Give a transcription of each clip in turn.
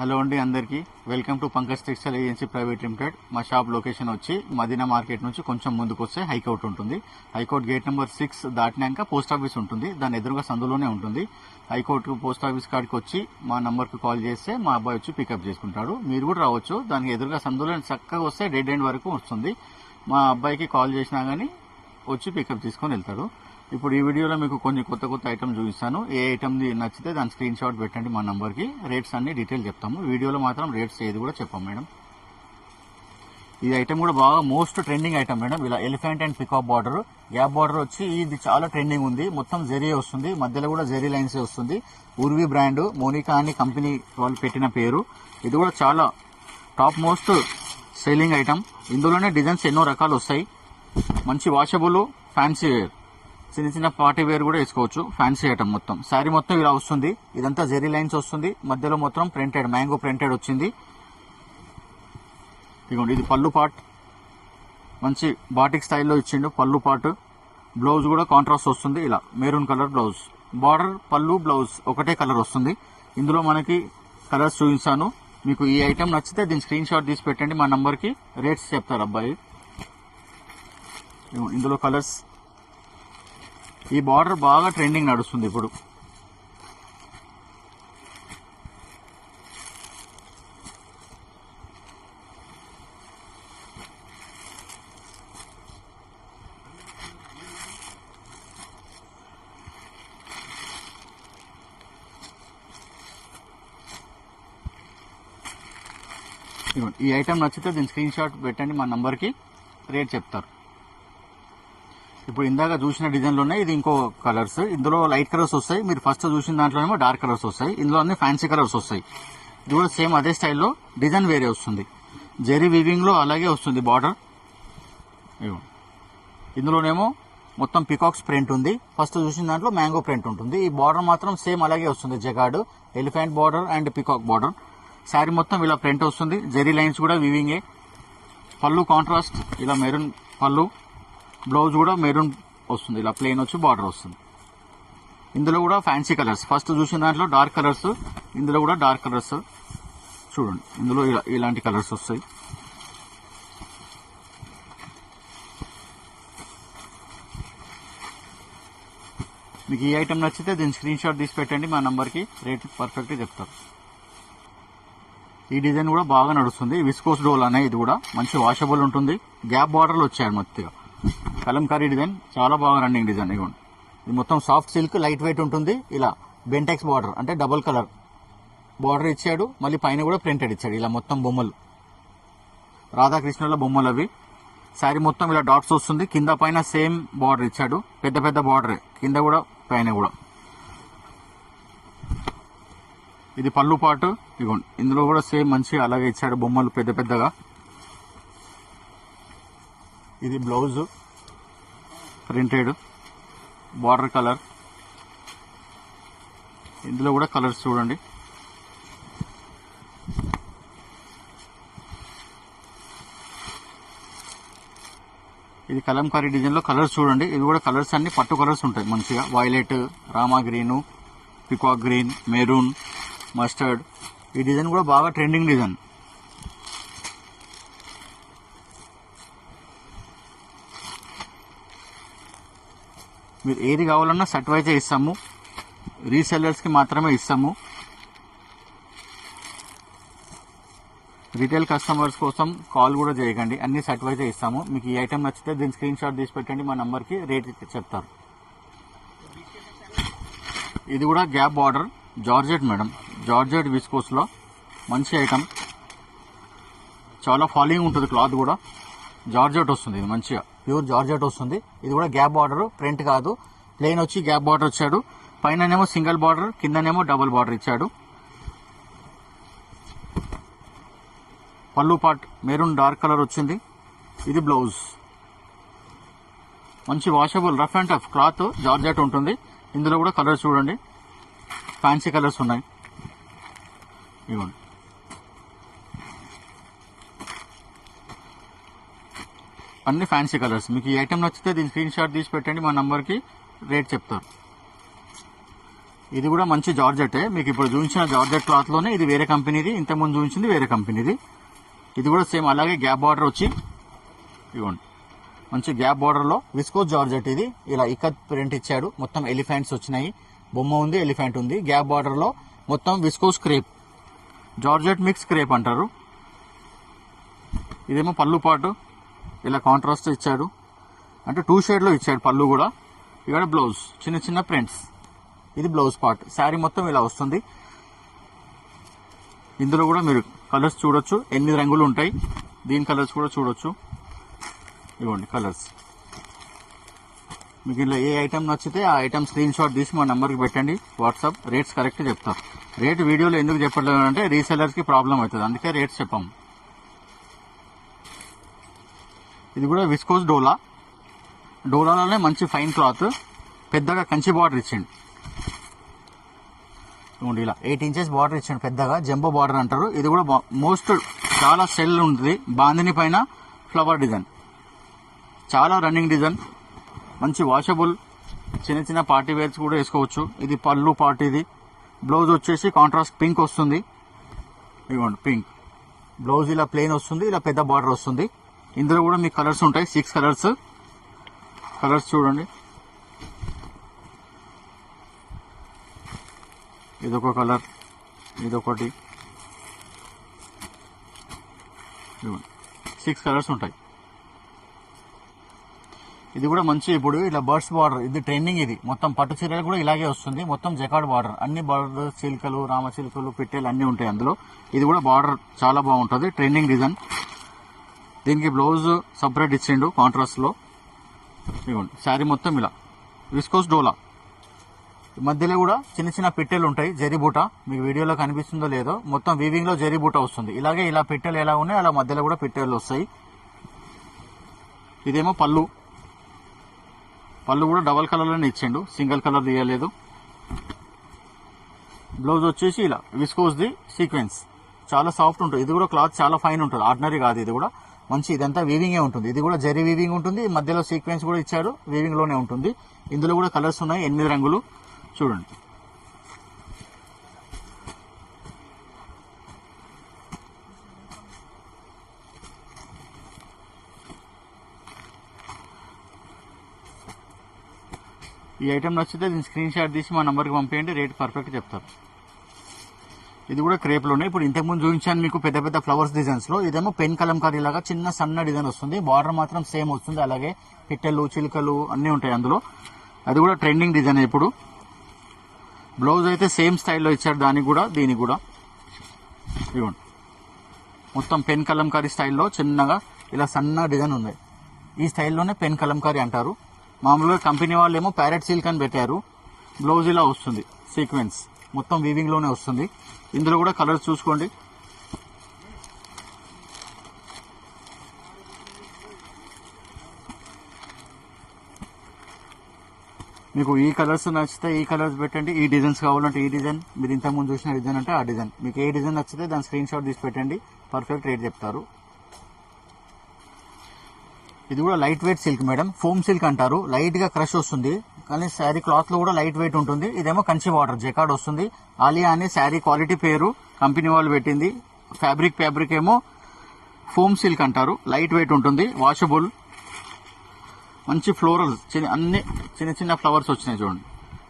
Hello అండి అందరికీ welcome to Pankaj textile agency private limited. మా షాప్ లొకేషన్ వచ్చి మదీనా మార్కెట్ నుంచి కొంచెం ముందుకు వస్తే హైకోర్ట్ ఉంటుంది. హైకోర్ట్ గేట్ నెంబర్ 6 దాటినాక పోస్ట్ ఆఫీస్ ఉంటుంది. దాని ఎదురుగా సందులోనే ఉంటుంది. హైకోర్ట్ పోస్ట్ ఆఫీస్ కాడికి వచ్చి మా నంబర్కి కాల్ చేస్తే మా అబ్బాయి వచ్చి పికప్ చేసుకుంటాడు. మీరు కూడా రావచ్చు. దానికి ఎదురుగా సందులో చక్కగా వస్తే డెడ్ ఎండ్ వరకు వస్తుంది. మా అబ్బాయికి కాల్ చేసినా కానీ వచ్చి పికప్ తీసుకొని వెళ్తాడు. ఇప్పుడు ఈ వీడియోలో మీకు కొన్ని కొత్త ఐటమ్ చూపిస్తాను. ఏ ఐటమ్ నచ్చితే దాని స్క్రీన్ షాట్ పెట్టండి మా నంబర్కి. రేట్స్ అన్ని డీటెయిల్ చెప్తాము. వీడియోలో మాత్రం రేట్స్ ఏది కూడా చెప్పాం మేడం. ఈ ఐటమ్ కూడా బాగా మోస్ట్ ట్రెండింగ్ ఐటమ్ మేడం. ఇలా elephant and peacock border, gap border వచ్చి ఇది చాలా ట్రెండింగ్ ఉంది. మొత్తం జెరీ వస్తుంది, మధ్యలో కూడా జెరీ లైన్స్ వస్తుంది. ఉర్వి బ్రాండ్, మోనికా అని కంపెనీ వాళ్ళు పెట్టిన పేరు. ఇది కూడా చాలా టాప్ మోస్ట్ సెల్లింగ్ ఐటమ్. ఇందులోనే డిజైన్స్ ఎన్నో రకాలు వస్తాయి. మంచి వాషబుల్, ఫ్యాన్సీ వేర్, చిన్న పార్టీ వేర్ కూడా వేసుకోవచ్చు. ఫ్యాన్సీ ఐటమ్ మొత్తం శారీ మొత్తం ఇలా వస్తుంది. ఇదంతా జెరీ లైన్స్ వస్తుంది. మధ్యలో మొత్తం ప్రింటెడ్, మ్యాంగో ప్రింటెడ్ వచ్చింది. ఇదిగోండి, ఇది పళ్ళు పార్ట్. మంచి బాటిక్ స్టైల్లో ఇచ్చిండు పళ్ళు పార్ట్. బ్లౌజ్ కూడా కాంట్రాస్ట్ వస్తుంది. ఇలా మెరూన్ కలర్ బ్లౌజ్. బార్డర్, పళ్ళు, బ్లౌజ్ ఒకటే కలర్ వస్తుంది. ఇందులో మనకి కలర్స్ చూపిస్తాను. మీకు ఈ ఐటమ్ నచ్చితే దీని స్క్రీన్ షాట్ తీసి పెట్టండి మా నంబర్కి. రేట్స్ చెప్తారు అబ్బాయి. ఇందులో కలర్స్. ఈ బార్డర్ బాగా ట్రెండింగ్ నడుస్తుంది ఇప్పుడు. ఈ ఐటమ్ నచ్చితే దీని స్క్రీన్ షాట్ పెట్టండి మా నంబర్కి. రేట్ చెప్తారు. ఇప్పుడు ఇందాక చూసిన డిజైన్లోనే ఇది ఇంకో కలర్స్. ఇందులో లైట్ కలర్స్ వస్తాయి. మీరు ఫస్ట్ చూసిన దాంట్లోనేమో డార్క్ కలర్స్ వస్తాయి. ఇందులో అన్ని ఫ్యాన్సీ కలర్స్ వస్తాయి. ఇది కూడా సేమ్ అదే స్టైల్లో డిజైన్ వేరే వస్తుంది. జెరీ వీవింగ్ లో అలాగే వస్తుంది బార్డర్. ఇందులోనేమో మొత్తం పికాక్స్ ప్రింట్ ఉంది. ఫస్ట్ చూసిన దాంట్లో మ్యాంగో ప్రింట్ ఉంటుంది. ఈ బార్డర్ మాత్రం సేమ్ అలాగే వస్తుంది. జగాడ్, elephant border and peacock border. Sari మొత్తం ఇలా ప్రింట్ వస్తుంది. జెరీ లైన్స్ కూడా వీవింగే. పళ్ళు కాంట్రాస్ట్, ఇలా మెరూన్ పళ్ళు. బ్లౌజ్ కూడా మెరూన్ వస్తుంది. ఇలా ప్లెయిన్ వచ్చి బార్డర్ వస్తుంది. ఇందులో కూడా ఫ్యాన్సీ కలర్స్. ఫస్ట్ చూసిన దాంట్లో డార్క్ కలర్స్, ఇందులో కూడా డార్క్ కలర్స్. చూడండి, ఇందులో ఇలాంటి కలర్స్ వస్తాయి. మీకు ఈ ఐటమ్ నచ్చితే దీని స్క్రీన్ షాట్ తీసి పెట్టండి మా నంబర్కి. రేట్ పర్ఫెక్ట్గా చెప్తారు. ఈ డిజైన్ కూడా బాగా నడుస్తుంది. విస్కోస్ డోల్ అనే ఇది కూడా మంచి వాషబుల్ ఉంటుంది. గ్యాప్ బార్డర్లు వచ్చాయి మొత్తంగా. కలంకారీ డిజైన్ చాలా బాగా రన్నింగ్ డిజైన్. ఇవ్వండి, ఇది మొత్తం సాఫ్ట్ సిల్క్, లైట్ వెయిట్ ఉంటుంది. ఇలా బెంటెక్స్ బార్డర్ అంటే డబుల్ కలర్ బార్డర్ ఇచ్చాడు. మళ్ళీ పైన కూడా ప్రింటెడ్ ఇచ్చాడు. ఇలా మొత్తం బొమ్మలు, రాధాకృష్ణుల బొమ్మలు అవి. శారీ మొత్తం ఇలా డాట్స్ వస్తుంది. కింద పైన సేమ్ బార్డర్ ఇచ్చాడు. పెద్ద బార్డరే కింద కూడా పైన కూడా. ఇది పళ్ళు పాటు. ఇవ్వండి, ఇందులో కూడా సేమ్ మంచిగా అలాగే ఇచ్చాడు బొమ్మలు పెద్దగా. ఇది బ్లౌజ్, ప్రింటెడ్ బార్డర్ కలర్. ఇందులో కూడా కలర్స్ చూడండి. ఇది కలంకారీ డిజైన్ లో కలర్స్ చూడండి. ఇవి కూడా కలర్స్ అన్ని పట్టు కలర్స్ ఉంటాయి మంచిగా. Violet, Rama green, peacock green, maroon, mustard. ఈ డిజైన్ కూడా బాగా ట్రెండింగ్ డిజైన్. మీరు ఏది కావాలన్నా సెట్ వైజే ఇస్తాము. రీసెల్లర్స్కి మాత్రమే ఇస్తాము. రిటైల్ కస్టమర్స్ కోసం కాల్ కూడా చేయకండి. అన్ని సెట్ వైజే ఇస్తాము. మీకు ఈ ఐటమ్ నచ్చితే దీని స్క్రీన్ షాట్ తీసి పెట్టండి మా నంబర్కి. రేట్ చెప్తారు. ఇది కూడా gap border, georgette madam. Georgette విస్కోస్లో మంచి ఐటమ్. చాలా ఫాలింగ్ ఉంటుంది క్లాత్ కూడా. జార్జెట్ వస్తుంది. ఇది మంచిగా ప్యూర్ జార్జెట్ వస్తుంది. ఇది కూడా గ్యాప్ బార్డర్, ప్రింట్ కాదు. ప్లెయిన్ వచ్చి గ్యాప్ బార్డర్ వచ్చాడు. పైననేమో సింగిల్ బార్డర్, కిందనేమో డబుల్ బార్డర్ ఇచ్చాడు. పళ్ళు పార్ట్ మెరూన్ డార్క్ కలర్ వచ్చింది. ఇది బ్లౌజ్. మంచి washable, rough and tough cloth, georgette ఉంటుంది. ఇందులో కూడా కలర్స్ చూడండి. ఫ్యాన్సీ కలర్స్ ఉన్నాయి. ఇవ్వండి, అన్ని ఫ్యాన్సీ కలర్స్. మీకు ఈ ఐటమ్ నచ్చితే దీని స్క్రీన్ షాట్ తీసి పెట్టండి మా నంబర్కి. రేట్ చెప్తారు. ఇది కూడా మంచి జార్జెటే. మీకు ఇప్పుడు చూపించిన జార్జెట్ క్లాత్ లోనే ఇది వేరే కంపెనీది, ఇంతకుముందు చూపించింది వేరే కంపెనీది. ఇది కూడా సేమ్ అలాగే గ్యాప్ బార్డర్ వచ్చి ఇవ్వండి, మంచి గ్యాప్ బార్డర్ లో విస్కోస్ జార్జెట్. ఇది ఇలా ఇక్కత్ ప్రింట్ ఇచ్చాడు, మొత్తం ఎలిఫెంట్స్ వచ్చినాయి, బొమ్మ ఉంది, ఎలిఫెంట్ ఉంది. గ్యాప్ బార్డర్ లో మొత్తం viscose crepe, georgette mix crepe అంటారు. ఇదేమో పళ్ళు పాటు ఇలా కాంట్రాస్ట్ ఇచ్చాడు, అంటే 2 షేడ్ లో ఇచ్చాడు పళ్ళు కూడా. ఇక్కడ బ్లౌజ్ చిన్న చిన్న ప్రింట్స్, ఇది బ్లౌజ్ పార్ట్. శారీ మొత్తం ఇలా వస్తుంది. ఇందులో కూడా మీరు కలర్స్ చూడొచ్చు, 8 రంగులు ఉంటాయి. దీని కలర్స్ కూడా చూడొచ్చు, ఇవ్వండి కలర్స్. మీకు ఇలా ఏ ఐటమ్ నచ్చితే ఆ ఐటమ్ స్క్రీన్ షాట్ తీసి మా నెంబర్కి పెట్టండి, వాట్సాప్. రేట్స్ కరెక్ట్ చెప్తారు. రేట్ వీడియోలో ఎందుకు చెప్పట్లేదు అంటే రీసెలర్స్ కి ప్రాబ్లం అవుతుంది, అందుకే రేట్స్ చెప్పాము. ఇది కూడా విస్కోస్ డోలా, డోలాలోనే మంచి ఫైన్ క్లాత్, పెద్దగా కంచి బార్డర్ ఇచ్చిండు. ఇలా 8 ఇంచెస్ బార్డర్ ఇచ్చిండు పెద్దగా, జంబో బార్డర్ అంటారు. ఇది కూడా మోస్ట్ చాలా సెల్ ఉంటుంది. బాందిని పైన ఫ్లవర్ డిజైన్, చాలా రన్నింగ్ డిజైన్, మంచి వాషబుల్. చిన్న చిన్న పార్టీ వేర్స్ కూడా వేసుకోవచ్చు. ఇది పళ్ళు పార్ట్. ఇది బ్లౌజ్ వచ్చేసి కాంట్రాస్ట్ పింక్ వస్తుంది, ఇవ్వండి పింక్ బ్లౌజ్. ఇలా ప్లెయిన్ వస్తుంది, ఇలా పెద్ద బార్డర్ వస్తుంది. ఇందులో కూడా మీకు కలర్స్ ఉంటాయి, 6 కలర్స్. కలర్స్ చూడండి, ఇదొక కలర్, ఇదొకటి, 6 కలర్స్ ఉంటాయి. ఇది కూడా మంచి, ఇప్పుడు ఇలా బర్డ్స్ బార్డర్, ఇది ట్రెండింగ్. ఇది మొత్తం పట్టు చీరలు కూడా ఇలాగే వస్తుంది, మొత్తం జకాడ్ బార్డర్. అన్ని బార్డర్ చిలుకలు, రామ చిలుకలు, పెట్టెలు అన్ని ఉంటాయి అందులో. ఇది కూడా బార్డర్ చాలా బాగుంటుంది, ట్రెండింగ్ డిజైన్. దీనికి బ్లౌజ్ సపరేట్ ఇచ్చిండు కాంట్రాస్ట్ లో. ఇవ్వండి శారీ మొత్తం ఇలా విస్కోస్ డోలా. మధ్యలో కూడా చిన్న చిన్న పెట్టెలు ఉంటాయి, జరీ బూట. మీకు వీడియోలో కనిపిస్తుందో లేదో, మొత్తం వీవింగ్ లో జరీ బూట వస్తుంది. ఇలాగే ఇలా పెట్టెలు ఎలా ఉన్నాయి అలా మధ్యలో కూడా పెట్టెలు వస్తాయి. ఇదేమో పళ్ళు, పళ్ళు కూడా డబల్ కలర్ లోనే ఇచ్చిండు, సింగిల్ కలర్ తీయలేదు. బ్లౌజ్ వచ్చేసి ఇలా విస్కోస్ ది సీక్వెన్స్, చాలా సాఫ్ట్ ఉంటుంది. ఇది కూడా క్లాత్ చాలా ఫైన్ ఉంటుంది, ఆర్డినరీ కాదు. ఇది కూడా మంచి, ఇదంతా వీవింగే ఉంటుంది. ఇది కూడా జరీ వీవింగ్ ఉంటుంది, మధ్యలో సీక్వెన్స్ కూడా ఇచ్చాడు, వీవింగ్ లోనే ఉంటుంది. ఇందులో కూడా కలర్స్ ఉన్నాయి, 8 రంగులు చూడండి. ఈ ఐటమ్ నచ్చితే దీన్ని స్క్రీన్ షాట్ తీసి మా నంబర్కి పంపేయండి, రేట్ పర్ఫెక్ట్ చెప్తారు. ఇది కూడా క్రేప్ లోనే. ఇప్పుడు ఇంతకుముందు చూపించాను మీకు పెద్ద పెద్ద ఫ్లవర్స్ డిజైన్స్ లో. ఇదేమో పెన్ కలంకారీ లాగా చిన్న సన్న డిజైన్ వస్తుంది, బార్డర్ మాత్రం సేమ్ వస్తుంది. అలాగే పిట్టెలు, చిలుకలు అన్ని ఉంటాయి అందులో. అది కూడా ట్రెండింగ్ డిజైన్. ఇప్పుడు బ్లౌజ్ అయితే సేమ్ స్టైల్లో ఇచ్చారు, దానికి కూడా దీనికి కూడా. ఇవ్వండి మొత్తం పెన్ కలంకారీ స్టైల్లో చిన్నగా ఇలా సన్న డిజైన్ ఉంది. ఈ స్టైల్లోనే పెన్ కలంకారీ అంటారు. మామూలుగా కంపెనీ వాళ్ళు ఏమో ప్యారెట్ సిల్క్ అని పెట్టారు. బ్లౌజ్ ఇలా వస్తుంది, సీక్వెన్స్ మొత్తం వీవింగ్ లోనే వస్తుంది. ఇందులో కూడా కలర్స్ చూసుకోండి. మీకు ఈ కలర్స్ నచ్చితే ఈ కలర్స్ పెట్టండి, ఈ డిజైన్స్ కావాలంటే ఈ డిజైన్, మీరు ఇంతకుముందు చూసిన డిజైన్ అంటే ఆ డిజైన్. మీకు ఏ డిజైన్ నచ్చితే దాని స్క్రీన్ షాట్ తీసి పెట్టండి, పర్ఫెక్ట్ రేట్ చెప్తారు. ఇది కూడా light weight silk madam, foam silk అంటారు. లైట్ గా క్రష్ వస్తుంది, కానీ శారీ క్లాత్ లో కూడా లైట్ వెయిట్ ఉంటుంది. ఇదేమో కంచి బార్డర్ జకాడ్ వస్తుంది. ఆలియా అనే శారీ క్వాలిటీ పేరు కంపెనీ వాళ్ళు పెట్టింది. ఫ్యాబ్రిక్ ఏమో ఫోమ్ సిల్క్ అంటారు. లైట్ వెయిట్ ఉంటుంది, వాషబుల్. మంచి ఫ్లోరల్, అన్ని చిన్న చిన్న ఫ్లవర్స్ వచ్చినాయి చూడండి.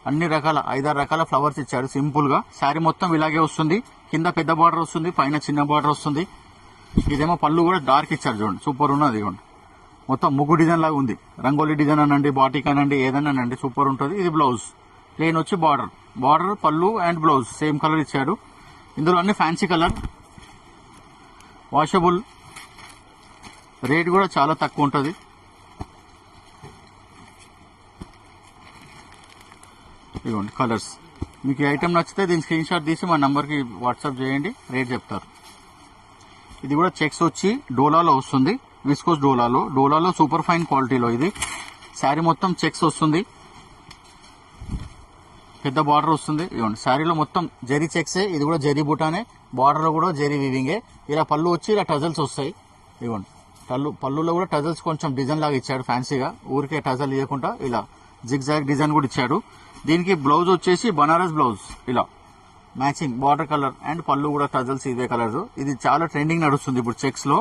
అన్ని రకాల 5-6 రకాల ఫ్లవర్స్ ఇచ్చారు సింపుల్ గా. శారీ మొత్తం ఇలాగే వస్తుంది, కింద పెద్ద బార్డర్ వస్తుంది, పైన చిన్న బార్డర్ వస్తుంది. ఇదేమో పళ్ళు కూడా డార్క్ ఇచ్చారు చూడండి, సూపర్ ఉన్నది. ఇవ్వండి మొత్తం ముగ్గు డిజైన్ లాగా ఉంది. రంగోలీ డిజైన్ అనండి, బాటిక్ అనండి, ఏదైనా అనండి, సూపర్ ఉంటుంది. ఇది బ్లౌజ్ ప్లేన్ వచ్చి బార్డర్ పళ్ళు అండ్ బ్లౌజ్ సేమ్ కలర్ ఇచ్చాడు. ఇందులో అన్ని ఫ్యాన్సీ కలర్, వాషబుల్. రేట్ కూడా చాలా తక్కువ ఉంటుంది. ఇదిగోండి కలర్స్. మీకు ఈ ఐటమ్ నచ్చితే దీని స్క్రీన్ షాట్ తీసి మా నంబర్కి వాట్సాప్ చేయండి, రేట్ చెప్తారు. ఇది కూడా చెక్స్ వచ్చి డోలాలో వస్తుంది, విస్కోస్ డోలాలో సూపర్ ఫైన్ క్వాలిటీలో. ఇది శారీ మొత్తం చెక్స్ వస్తుంది, పెద్ద బార్డర్ వస్తుంది. ఇవ్వండి శారీలో మొత్తం జరీ చెక్సే, ఇది కూడా జరీ బుటానే, బార్డర్ లో కూడా జరీ వీవింగే. ఇలా పళ్ళు వచ్చి ఇలా టజల్స్ వస్తాయి. ఇవ్వండి పళ్ళులో కూడా టజల్స్ కొంచెం డిజైన్ లాగా ఇచ్చాడు ఫ్యాన్సీగా, ఊరికే టజల్ ఇవ్వకుండా ఇలా జిగ్ జాగ్ డిజైన్ కూడా ఇచ్చాడు. దీనికి బ్లౌజ్ వచ్చేసి బనారస్ బ్లౌజ్ ఇలా మ్యాచింగ్ బార్డర్ కలర్ అండ్ పళ్ళు కూడా టజల్స్ ఇదే కలర్. ఇది చాలా ట్రెండింగ్ నడుస్తుంది ఇప్పుడు చెక్స్ లో.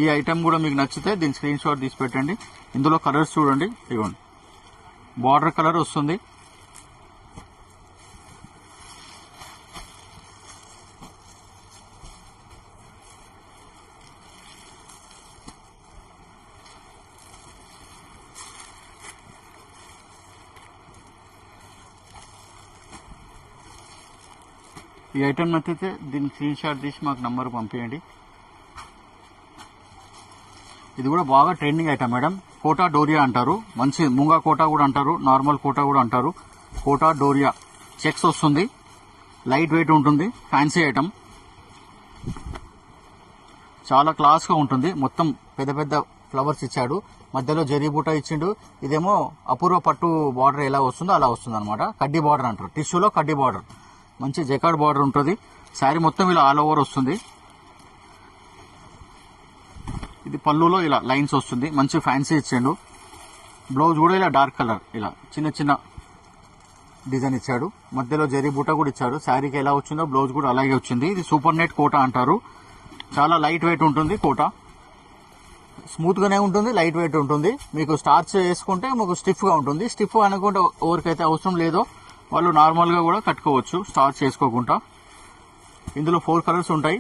ఈ ఐటమ్ కూడా మీకు నచ్చితే దీని స్క్రీన్ షాట్ తీసి పెట్టండి. ఇందులో కలర్స్ చూడండి, ఇవ్వండి. బార్డర్ కలర్ వస్తుంది, ఈ ఐటమ్ నచ్చితే దీన్ని స్క్రీన్ షాట్ తీసి మాకు నంబర్ పంపించండి. ఇది కూడా బాగా trending item madam. Kota Doria అంటారు, మంచి ముంగా కోటా కూడా అంటారు, నార్మల్ కోటా కూడా అంటారు. కోటా డోరియా చెక్స్ వస్తుంది, లైట్ వెయిట్ ఉంటుంది, ఫ్యాన్సీ ఐటమ్, చాలా క్లాస్ గా ఉంటుంది. మొత్తం పెద్ద పెద్ద ఫ్లవర్స్ ఇచ్చాడు, మధ్యలో జరీ బూటా ఇచ్చిండు. ఇదేమో అపూర్వ పట్టు బార్డర్ ఎలా వస్తుందో అలా వస్తుంది అనమాట. కడ్డీ బార్డర్ అంటారు, టిష్యూలో కడ్డీ బార్డర్, మంచి జకార్డ్ బార్డర్ ఉంటుంది. శారీ మొత్తం ఇలా ఆల్ ఓవర్ వస్తుంది. ఇది పళ్ళులో ఇలా లైన్స్ వస్తుంది, మంచి ఫ్యాన్సీ ఇచ్చాడు. బ్లౌజ్ కూడా ఇలా డార్క్ కలర్, ఇలా చిన్న చిన్న డిజైన్ ఇచ్చాడు, మధ్యలో జరీ బూటా కూడా ఇచ్చాడు. శారీకి ఎలా వచ్చిందో బ్లౌజ్ కూడా అలాగే వచ్చింది. ఇది సూపర్ నెట్ కోటా అంటారు, చాలా లైట్ వెయిట్ ఉంటుంది. కోటా స్మూత్ గానే ఉంటుంది, లైట్ వెయిట్ ఉంటుంది. మీకు స్టార్చ్ వేసుకుంటే మీకు స్టిఫ్ గా ఉంటుంది. స్టిఫ్ అనుకుంటే ఎవరికైతే అవసరం లేదో వాళ్ళు నార్మల్ గా కూడా కట్టుకోవచ్చు స్టార్చ్ చేసుకోకుండా. ఇందులో 4 కలర్స్ ఉంటాయి.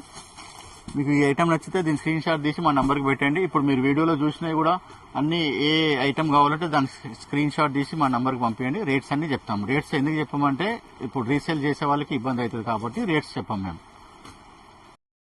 మీకు ఈ ఐటమ్ నచ్చితే దీని స్క్రీన్ షాట్ తీసి మా నంబర్కి పెట్టండి. ఇప్పుడు మీరు వీడియోలో చూసినవి కూడా అన్ని ఏ ఐటమ్ కావాలంటే దాని స్క్రీన్ షాట్ తీసి మా నంబర్కి పంపించండి. రేట్స్ అన్ని చెప్తాం. రేట్స్ ఎందుకు చెప్పామంటే ఇప్పుడు రీసేల్ చేసే వాళ్ళకి ఇబ్బంది అవుతుంది కాబట్టి రేట్స్ చెప్పాం మేము.